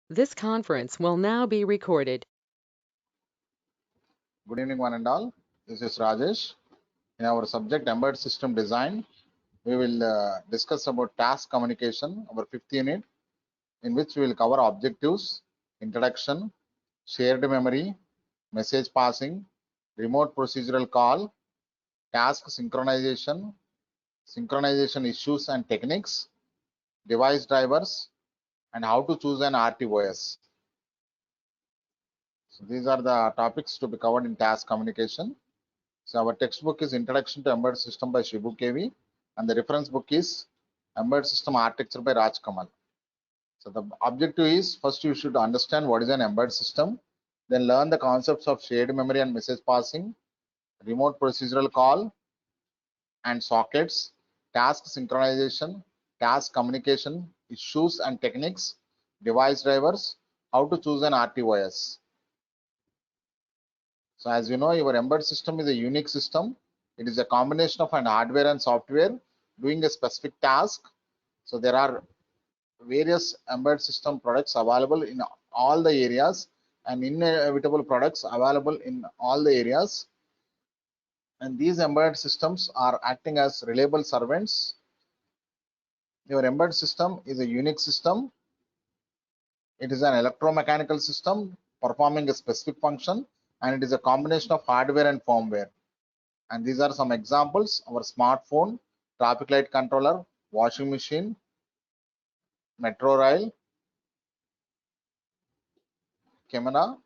This conference will now be recorded. Good evening, one and all. This is Rajesh. In our subject Embedded System Design, we will discuss about task communication, our fifth unit, in which we will cover objectives, introduction, shared memory, message passing, remote procedural call, task synchronization, synchronization issues and techniques, device drivers, and how to choose an RTOS. So these are the topics to be covered in task communication. So our textbook is Introduction to Embedded System by Shibu KV, and the reference book is Embedded System Architecture by Raj Kamal. So the objective is first you should understand what is an embedded system, then learn the concepts of shared memory and message passing, remote procedural call and sockets, task synchronization, task communication, issues and techniques, device drivers, how to choose an RTOS. So as you know, your embedded system is a unique system. It is a combination of an hardware and software doing a specific task. So there are various embedded system products available in all the areas and inevitable products available in all the areas. And these embedded systems are acting as reliable servants. Your embedded system is a unique system. It is an electromechanical system performing a specific function, and it is a combination of hardware and firmware. And these are some examples: our smartphone, traffic light controller, washing machine, metro rail, camera,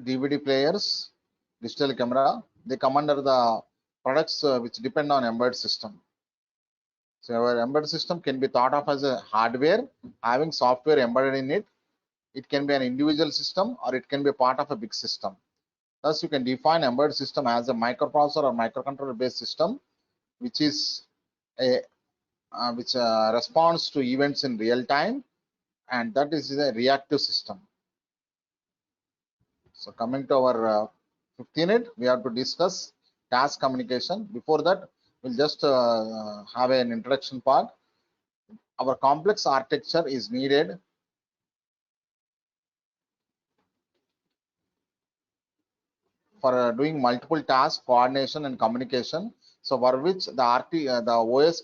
DVD players, digital camera. They come under the products which depend on embedded system. So our embedded system can be thought of as a hardware having software embedded in it. It can be an individual system or it can be part of a big system. Thus, you can define embedded system as a microprocessor or microcontroller based system, which is a which responds to events in real time, and that is a reactive system. So coming to our 15th unit, we have to discuss task communication. Before that, we'll just have an introduction part. Our complex architecture is needed for doing multiple task coordination and communication. So for which the OS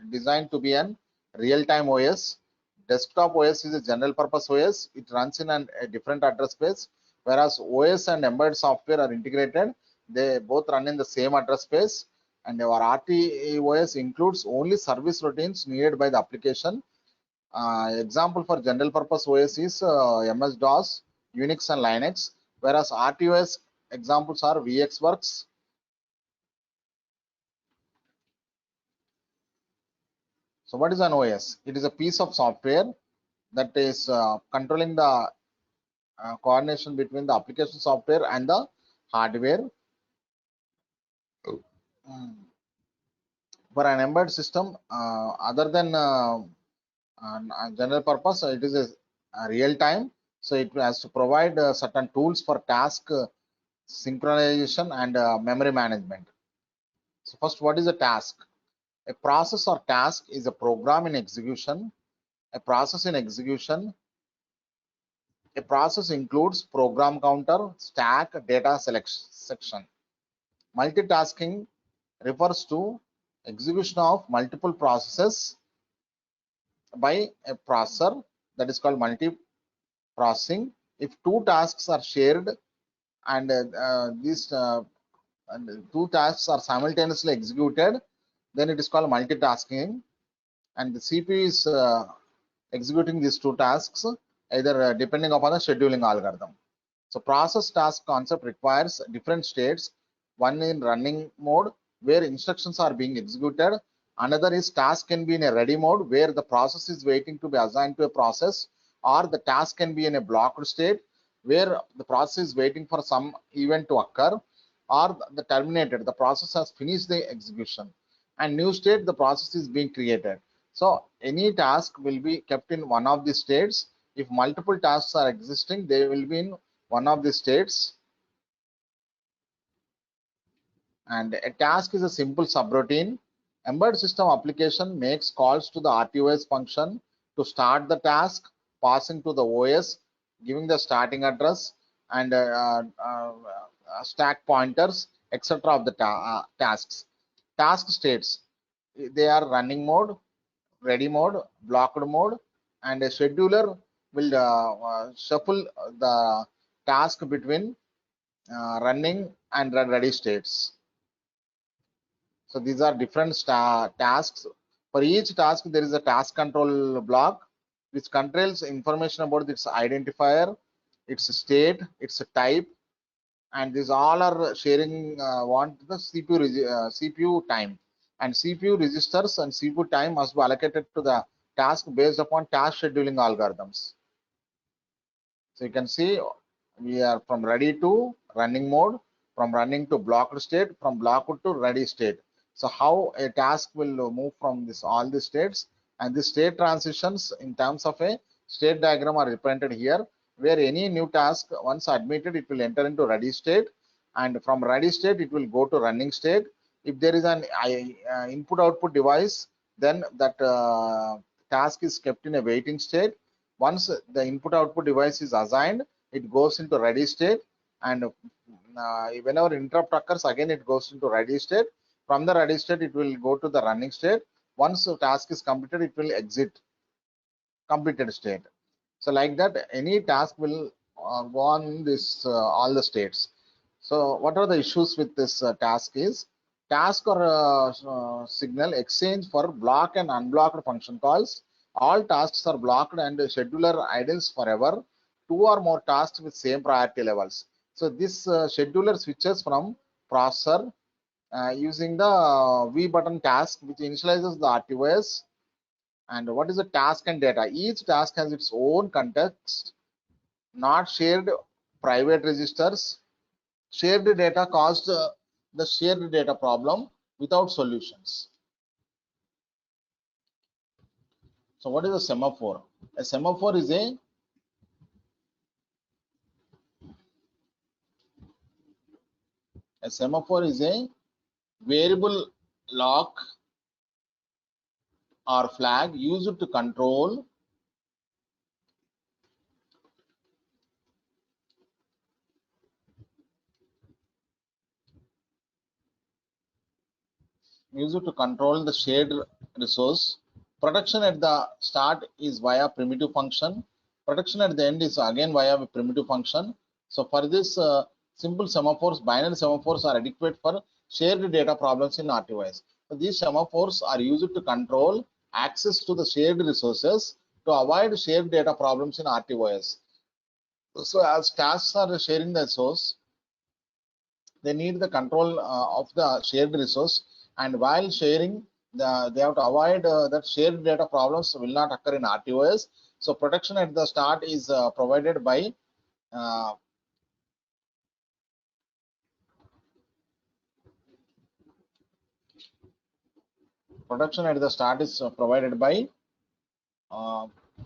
designed to be an real-time OS. Desktop OS is a general purpose OS. It runs in a different address space, whereas OS and embedded software are integrated. They both run in the same address space, and our RTOS includes only service routines needed by the application. Example for general purpose OS is MS-DOS, Unix and Linux, whereas RTOS examples are VxWorks. So what is an OS? It is a piece of software that is controlling the coordination between the application software and the hardware. For an embedded system, other than general purpose, it is a real time. So it has to provide certain tools for task synchronization and memory management. So first, what is a task? A process or task is a program in execution. A process in execution. A process includes program counter, stack, data selection section. Multitasking refers to execution of multiple processes by a processor, that is called multiprocessing. If two tasks are shared and these two tasks are simultaneously executed, then it is called multitasking, and the CPU is executing these two tasks either depending upon the scheduling algorithm. So process task concept requires different states. One in running mode where instructions are being executed. Another is task can be in a ready mode where the process is waiting to be assigned to a process, or the task can be in a blocked state where the process is waiting for some event to occur, or the terminated, the process has finished the execution, and new state, the process is being created. So any task will be kept in one of the states. If multiple tasks are existing, they will be in one of the states. And a task is a simple subroutine Embedded system application makes calls to the RTOS function to start the task, passing to the OS, giving the starting address and stack pointers, etc. of the tasks. Task states, they are running mode, ready mode, blocked mode, and a scheduler will shuffle the task between running and ready states. So these are different tasks. For each task, there is a task control block which controls information about its identifier, its state, its type, and these all are sharing want the CPU time, and CPU registers and CPU time must be allocated to the task based upon task scheduling algorithms. So you can see we are from ready to running mode, from running to blocked state, from blocked to ready state. So how a task will move from this all the states, and the state transitions in terms of a state diagram are represented here, where any new task once admitted it will enter into ready state, and from ready state it will go to running state. If there is an input output device, then that task is kept in a waiting state. Once the input output device is assigned, it goes into ready state, and whenever interrupt occurs, again it goes into ready state. From the ready state, it will go to the running state. Once the task is completed, it will exit completed state. So like that, any task will go on this all the states. So what are the issues with this task is, task or signal exchange for block and unblocked function calls. All tasks are blocked and scheduler idles forever. Two or more tasks with same priority levels. So this scheduler switches from processor using the V button task, which initializes the RTOS. And what is the task and data? Each task has its own context, not shared private registers. Shared data caused the shared data problem without solutions. So what is a semaphore? A semaphore is a variable lock or flag used to control the shared resource. Protection at the start is via primitive function. Protection at the end is again via a primitive function. So for this simple semaphores, binary semaphores are adequate for shared data problems in RTOS. So these semaphores are used to control access to the shared resources to avoid shared data problems in RTOS. So as tasks are sharing the source, they need the control of the shared resource, and while sharing, they have to avoid that shared data problems will not occur in RTOS. So protection at the start is provided by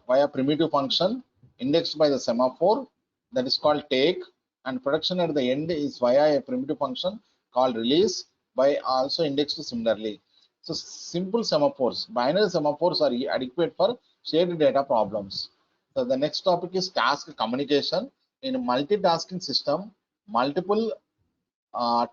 via primitive function indexed by the semaphore, that is called take, and protection at the end is via a primitive function called release, by also indexed similarly. So simple semaphores, binary semaphores are adequate for shared data problems. So the next topic is task communication. In a multitasking system, multiple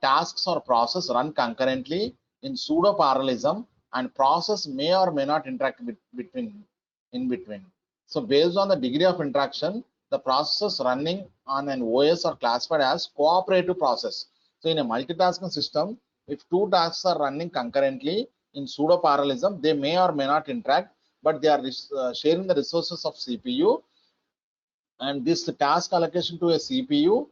tasks or process run concurrently in pseudo parallelism, and process may or may not interact in between. So based on the degree of interaction, the processes running on an OS are classified as cooperative process. So in a multitasking system, if two tasks are running concurrently in pseudo parallelism, they may or may not interact, but they are sharing the resources of CPU, and this task allocation to a CPU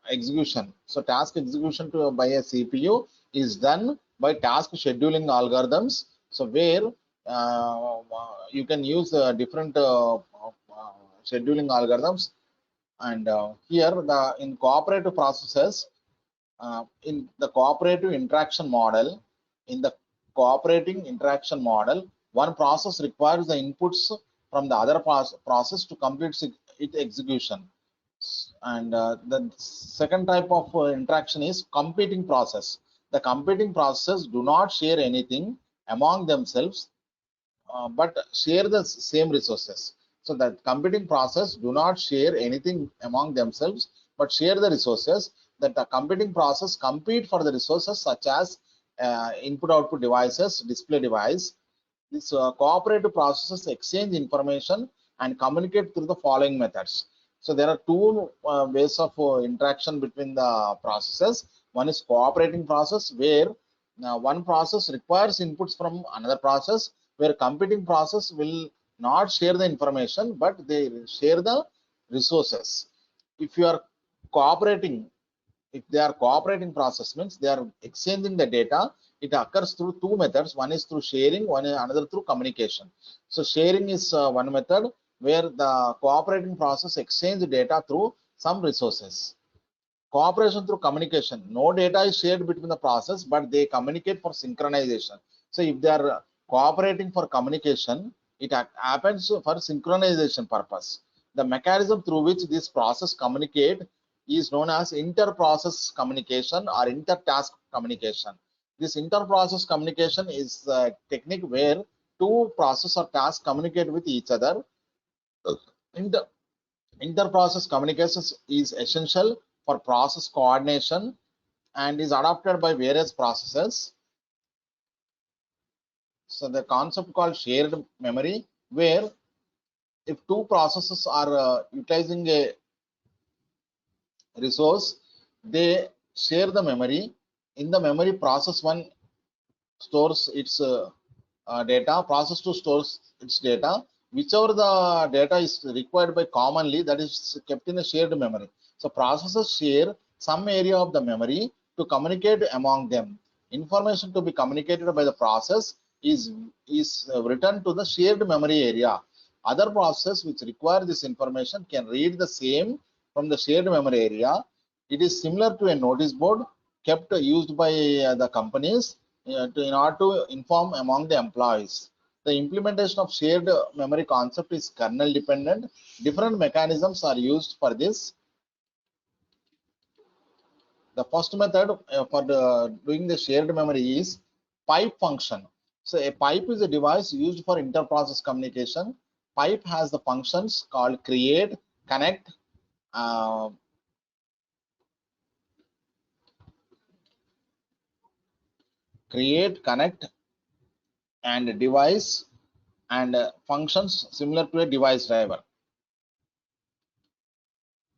execution. So task execution by a CPU is done by task scheduling algorithms. So where you can use different scheduling algorithms, and here in cooperative processes, in the cooperative interaction model, one process requires the inputs from the other process to complete its execution. And the second type of interaction is competing process. The competing processes do not share anything among themselves, but share the same resources. So that competing process do not share anything among themselves, but share the resources. That the competing process compete for the resources such as input-output devices, display device. These cooperative processes exchange information and communicate through the following methods. So there are two ways of interaction between the processes. One is cooperating process, where one process requires inputs from another process, where competing process will not share the information, but they share the resources. If you are cooperating, if they are cooperating process, means they are exchanging the data. It occurs through two methods. One is through sharing, one is another through communication. So sharing is one method where the cooperating process exchange data through some resources. Cooperation through communication, no data is shared between the process, but they communicate for synchronization. So if they are cooperating for communication, it happens for synchronization purpose. The mechanism through which this process communicate is known as inter-process communication or inter-task communication. This inter-process communication is a technique where two process or tasks communicate with each other. Inter-process communications is essential for process coordination and is adopted by various processes. So the concept called shared memory, where if two processes are utilizing a resource, they share the memory. In the memory, process one stores its data, process two stores its data. Whichever the data is required by commonly, that is kept in a shared memory. So processes share some area of the memory to communicate among them. Information to be communicated by the process is written to the shared memory area. Other processes which require this information can read the same from the shared memory area. It is similar to a notice board kept used by the companies in order to inform among the employees. The implementation of shared memory concept is kernel dependent. Different mechanisms are used for this. The first method for doing the shared memory is pipe function. So a pipe is a device used for inter-process communication. Pipe has the functions called create, connect, uh, and device, and functions similar to a device driver.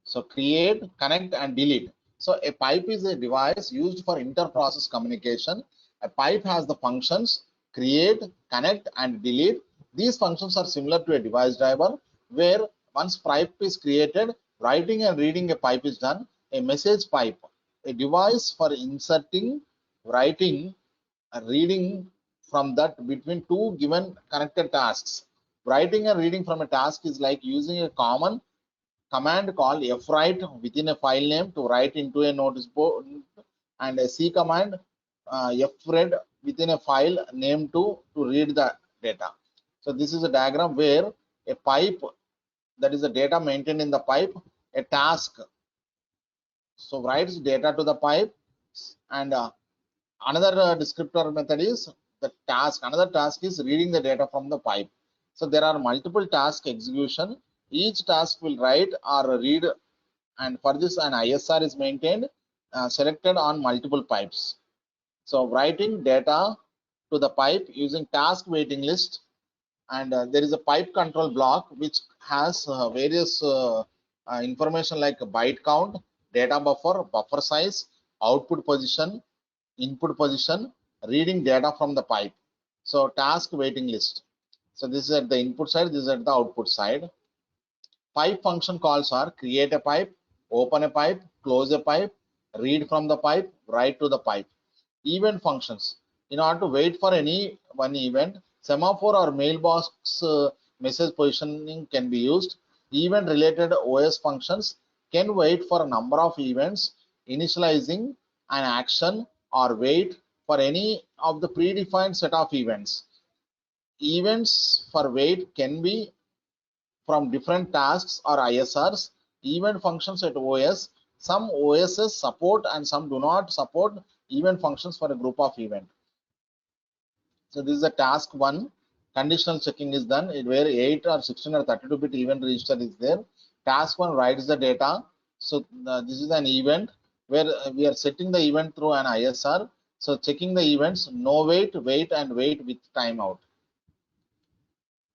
So create, connect, and delete. So a pipe is a device used for inter-process communication. A pipe has the functions create, connect, and delete. These functions are similar to a device driver, where once pipe is created, writing and reading a pipe is done. A message pipe, a device for inserting, writing, reading from that between two given connected tasks. Writing and reading from a task is like using a common command called fwrite within a file name to write into a notice board, and a C command fread within a file name to read the data. So this is a diagram where a pipe, that is the data maintained in the pipe, a task so writes data to the pipe, and another descriptor method is the task. Another task is reading the data from the pipe. So there are multiple task execution. Each task will write or read, and for this an ISR is maintained, selected on multiple pipes. So writing data to the pipe using task waiting list, and there is a pipe control block which has various information like byte count, data buffer, buffer size, output position, input position, reading data from the pipe. So task waiting list. So this is at the input side, this is at the output side. Pipe function calls are create a pipe, open a pipe, close a pipe, read from the pipe, write to the pipe. Event functions. In order to wait for any one event, semaphore or mailbox message positioning can be used. Event related OS functions can wait for a number of events, initializing an action or wait for any of the predefined set of events. Events for wait can be from different tasks or ISRs. Event functions at OS. Some OSs support and some do not support event functions for a group of event. So this is a task 1. Conditional checking is done where 8 or 16 or 32-bit event register is there. Task 1 writes the data. So this is an event where we are setting the event through an ISR. So checking the events, no wait, wait, and wait with timeout.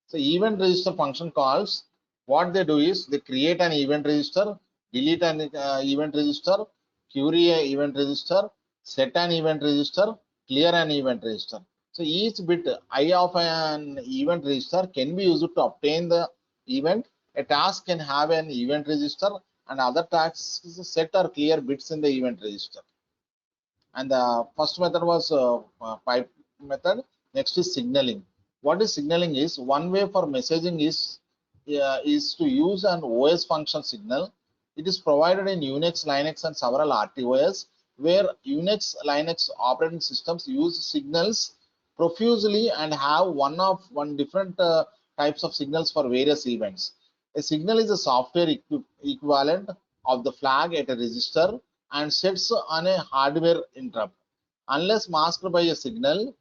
So event register function calls, what they do is they create an event register, delete an event register, query a event register, set an event register, clear an event register. So each bit I of an event register can be used to obtain the event. A task can have an event register and other tasks set or clear bits in the event register. And the first method was pipe method. Next is signaling. What is signaling is one way for messaging is to use an OS function signal. It is provided in Unix, Linux, and several RTOS, where Unix, Linux operating systems use signals profusely and have one different types of signals for various events. A signal is a software equivalent of the flag at a register and sets on a hardware interrupt. Unless masked by a signal,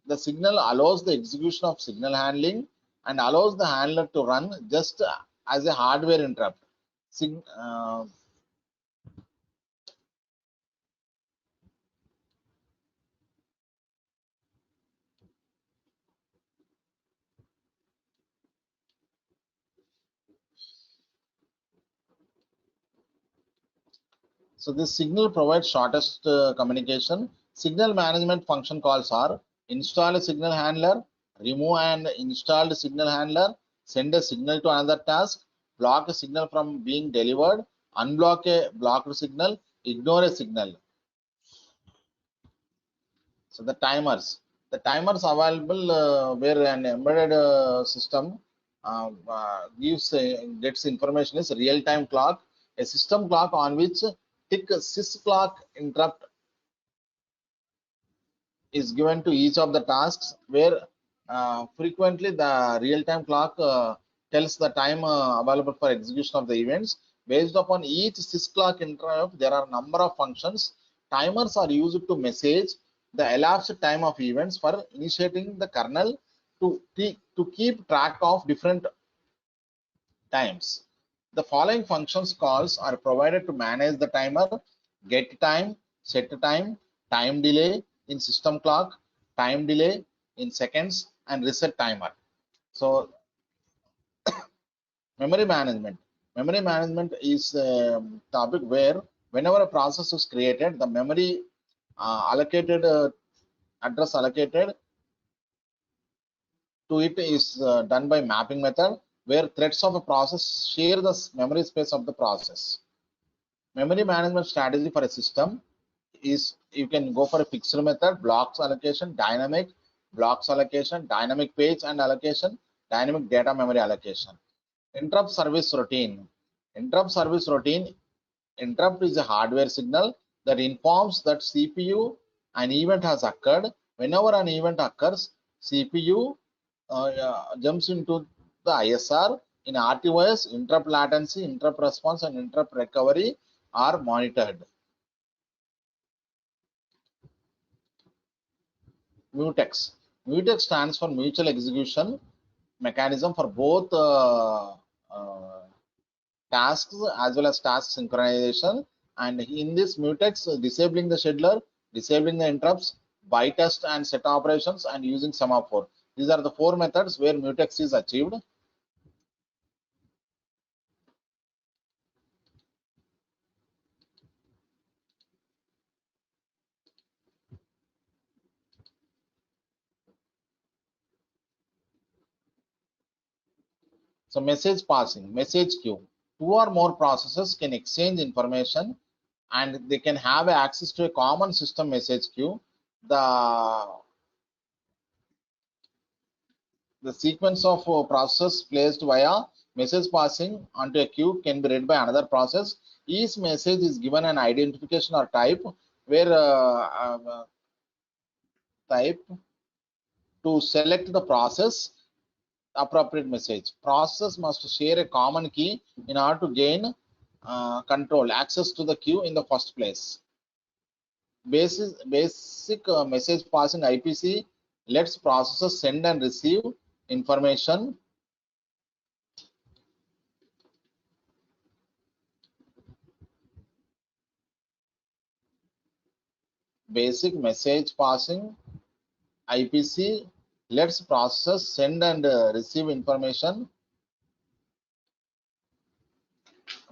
the signal allows the execution of signal handling and allows the handler to run just as a hardware interrupt. So this signal provides shortest communication. Signal management function calls are install a signal handler, remove an installed signal handler, send a signal to another task, block a signal from being delivered, unblock a blocked signal, ignore a signal. So the timers available where an embedded system gets information is real-time clock, a system clock on which tick sys clock interrupt is given to each of the tasks, where frequently the real-time clock tells the time available for execution of the events. Based upon each sys clock interrupt, there are a number of functions. Timers are used to message the elapsed time of events for initiating the kernel to keep track of different times. The following functions calls are provided to manage the timer: get time, set time, time delay in system clock, time delay in seconds, and reset timer. So memory management. Memory management is a topic where whenever a process is created, the memory allocated address allocated to it is done by mapping method, where threads of a process share the memory space of the process. Memory management strategy for a system is you can go for a fixed method, blocks allocation, dynamic blocks allocation, dynamic page and allocation, dynamic data memory allocation. Interrupt service routine. Interrupt service routine. Interrupt is a hardware signal that informs that CPU an event has occurred. Whenever an event occurs, CPU jumps into the ISR. In RTOS, interrupt latency, interrupt response, and interrupt recovery are monitored. Mutex. Mutex stands for mutual execution mechanism for both tasks as well as task synchronization. And in this mutex, disabling the scheduler, disabling the interrupts, by test and set operations, and using semaphore. These are the 4 methods where mutex is achieved. So message passing, message queue. 2 or more processes can exchange information and they can have access to a common system message queue. The sequence of processes placed via message passing onto a queue can be read by another process. Each message is given an identification or type, where type to select the process appropriate message. Process must share a common key in order to gain control access to the queue in the first place. Basic message passing IPC lets processors send and receive information. Basic message passing IPC lets processors send and receive information.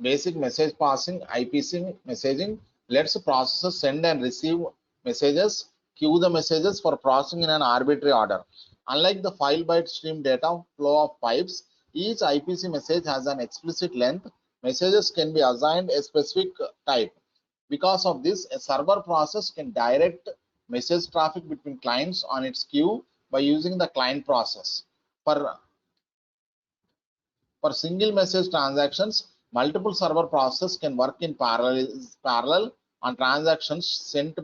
Basic message passing IPC messaging lets processors send and receive messages, queue the messages for processing in an arbitrary order. Unlike the file byte stream data flow of pipes, each IPC message has an explicit length. Messages can be assigned a specific type. Because of this, a server process can direct message traffic between clients on its queue by using the client process. For single message transactions, multiple server processes can work in parallel on transactions sent to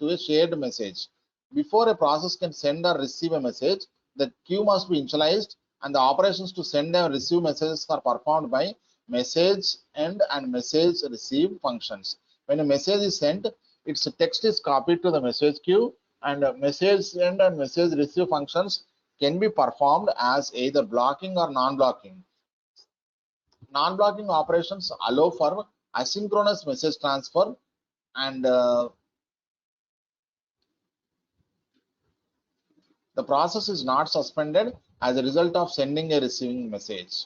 a shared message. Before a process can send or receive a message, the queue must be initialized, and the operations to send and receive messages are performed by message end and message receive functions. When a message is sent, its text is copied to the message queue, and message send and message receive functions can be performed as either blocking or non-blocking. Non-blocking operations allow for asynchronous message transfer, and the process is not suspended as a result of sending a receiving message.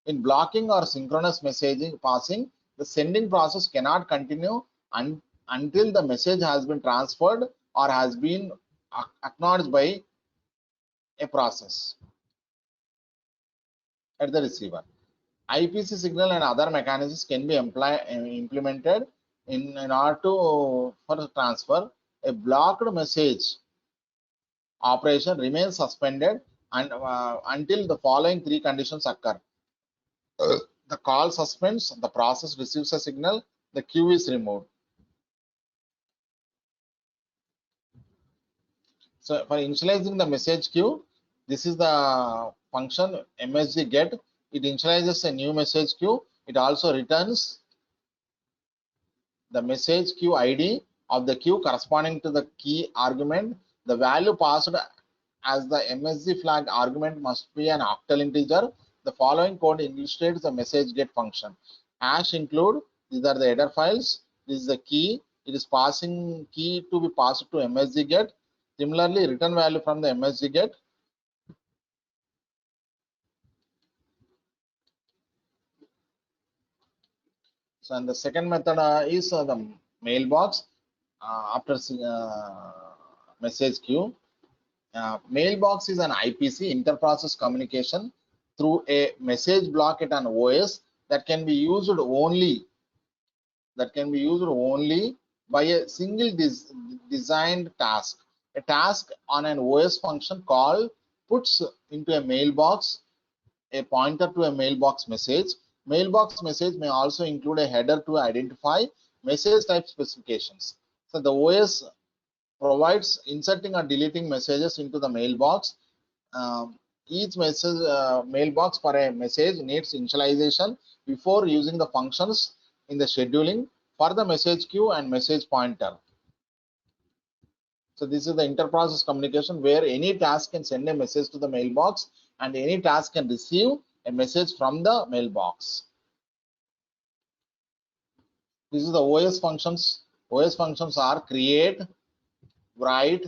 In blocking or synchronous messaging passing, the sending process cannot continue until the message has been transferred or has been acknowledged by a process at the receiver. IPC signal and other mechanisms can be implemented in order for transfer. A blocked message operation remains suspended until the following three conditions occur. The call suspends, the process receives a signal, the queue is removed. So for initializing the message queue, this is the function msg get. It initializes a new message queue. It also returns the message queue ID of the queue corresponding to the key argument. The value passed as the MSG flag argument must be an octal integer. The following code illustrates the message get function. Hash include, these are the header files. This is the key. It is passing key to be passed to MSG get. Similarly, return value from the MSG get. So, and the second method is the mailbox after message queue. Mailbox is an IPC interprocess communication through a message block at an OS that can be used only by a single designed task. A task on an OS function call puts into a mailbox a pointer to a mailbox message. Mailbox message may also include a header to identify message type specifications. So the OS provides inserting or deleting messages into the mailbox. Each message mailbox for a message needs initialization before using the functions in the scheduling for the message queue and message pointer. So this is the interprocess communication where any task can send a message to the mailbox and any task can receive a message from the mailbox. This is the OS functions. OS functions are create, write,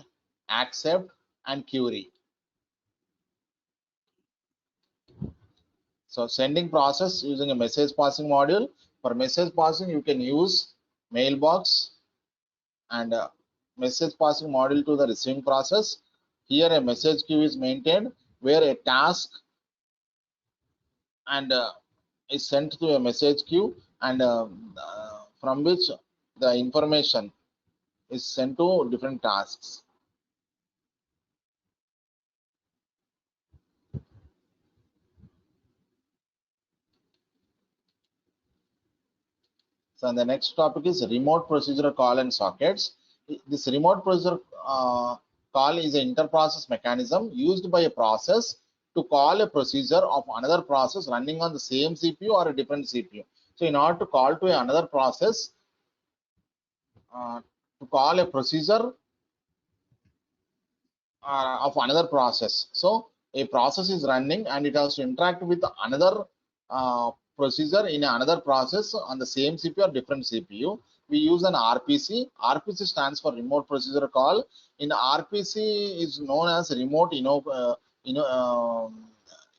accept, and query. So sending process using a message passing module. For message passing, you can use mailbox and message passing module to the receiving process. Here a message queue is maintained where a task and is sent to a message queue, and from which the information is sent to different tasks. So the next topic is remote procedure call and sockets. This remote procedure call is an interprocess mechanism used by a process to call a procedure of another process running on the same CPU or a different CPU. So in order to call to another process to call a procedure of another process. So a process is running and it has to interact with another procedure in another process on the same CPU or different CPU. We use an RPC. RPC stands for remote procedure call. In RPC is known as remote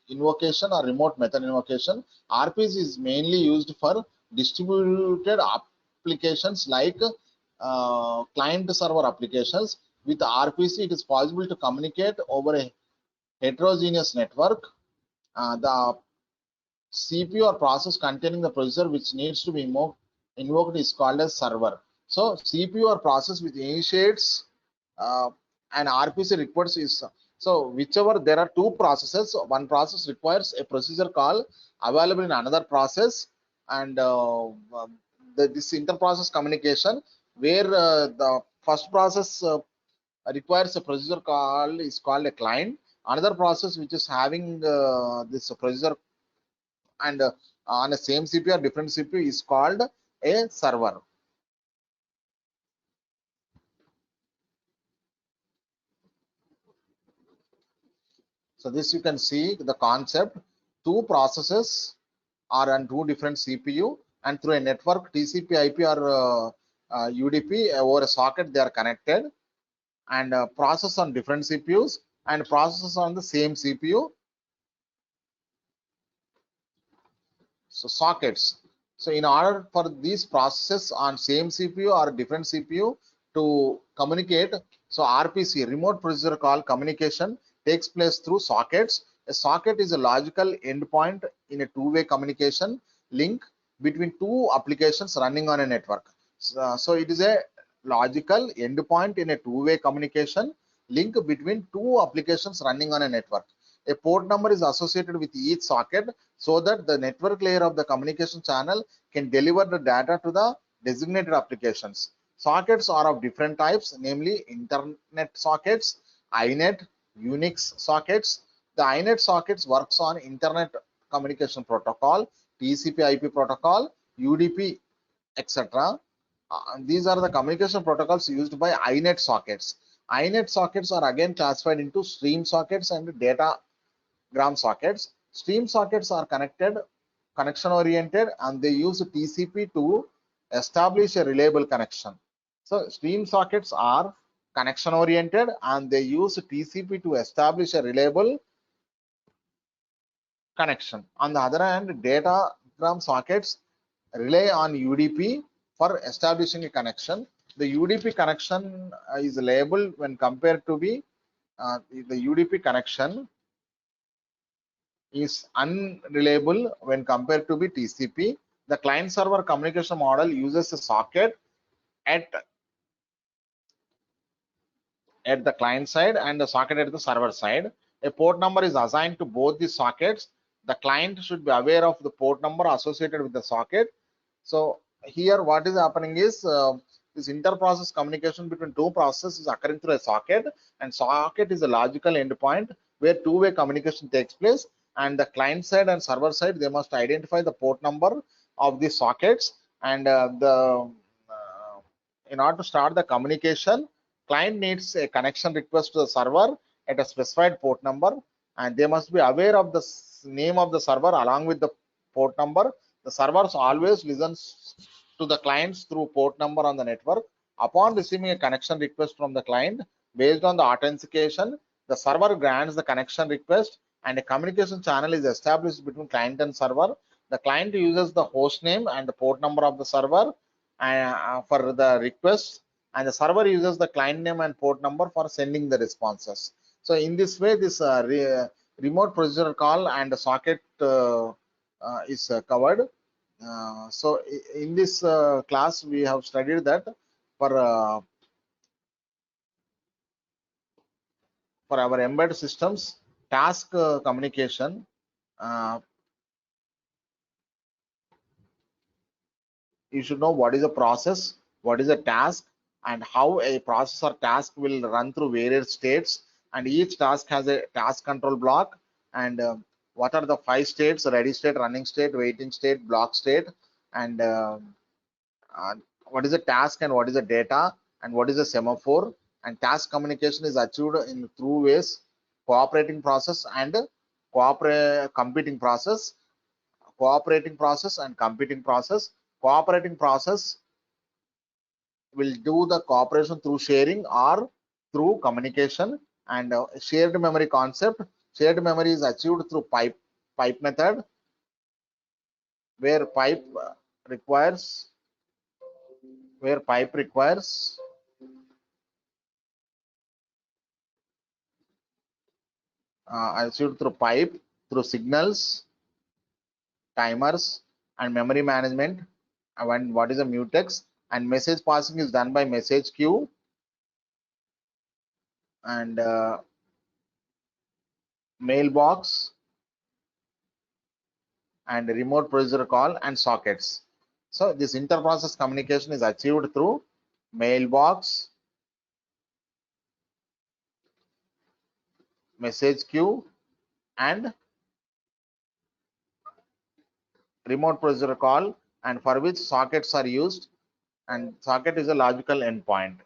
invocation or remote method invocation. RPC is mainly used for distributed applications like client server applications. With RPC, it is possible to communicate over a heterogeneous network. The CPU or process containing the procedure which needs to be invoked is called as server. So CPU or process which initiates an RPC request is, so whichever there are two processes, one process requires a procedure call available in another process, and this inter-process communication where the first process requires a procedure call is called a client. Another process which is having this procedure and on the same CPU or different CPU is called a server. So this you can see the concept. Two processes are on two different CPU, and through a network TCP/IP or UDP over a socket they are connected, and process on different CPUs and processes on the same CPU. So sockets. So in order for these processes on same CPU or different CPU to communicate, so RPC, remote procedure call communication, takes place through sockets. A socket is a logical endpoint in a two-way communication link between two applications running on a network. So it is a logical endpoint in a two-way communication link between two applications running on a network. A port number is associated with each socket so that the network layer of the communication channel can deliver the data to the designated applications. Sockets are of different types, namely internet sockets, INET, Unix sockets. The INET sockets works on internet communication protocol, TCP/IP protocol, UDP, etc. These are the communication protocols used by INET sockets. INET sockets are again classified into stream sockets and datagram sockets. Stream sockets are connection oriented, and they use TCP to establish a reliable connection. So stream sockets are connection oriented and they use TCP to establish a reliable connection. On the other hand, datagram sockets rely on UDP for establishing a connection. The UDP connection is labeled when compared to the UDP connection is unreliable when compared to the TCP. The client server communication model uses a socket at the client side and the socket at the server side. A port number is assigned to both the sockets. The client should be aware of the port number associated with the socket. So here what is happening is this inter-process communication between two processes is occurring through a socket, and socket is a logical endpoint where two-way communication takes place, and the client side and server side they must identify the port number of the sockets, and in order to start the communication, client needs a connection request to the server at a specified port number, and they must be aware of the name of the server along with the port number. The servers always listens to the clients through port number on the network. Upon receiving a connection request from the client, based on the authentication, the server grants the connection request and a communication channel is established between client and server. The client uses the host name and the port number of the server for the request, and the server uses the client name and port number for sending the responses. So in this way, this remote procedure call and the socket is covered. So in this class we have studied that for our embedded systems task communication, you should know what is a process, what is a task, and how a process or task will run through various states, and each task has a task control block, and what are the 5 states: ready state, running state, waiting state, block state, and what is a task and what is a data, and what is a semaphore. And task communication is achieved in through ways: cooperating process and competing process. Cooperating process and competing process. Cooperating process will do the cooperation through sharing or through communication. And shared memory concept. Shared memory is achieved through pipe method, where requires pipe requires achieved through pipe, through signals, timers, and memory management. And what is a mutex? And message passing is done by message queue and mailbox and remote procedure call and sockets. So this inter-process communication is achieved through mailbox, message queue, and remote procedure call, and for which sockets are used, and socket is a logical endpoint.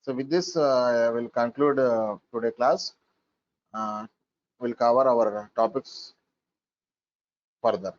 So with this, I will conclude today class. We'll cover our topics further.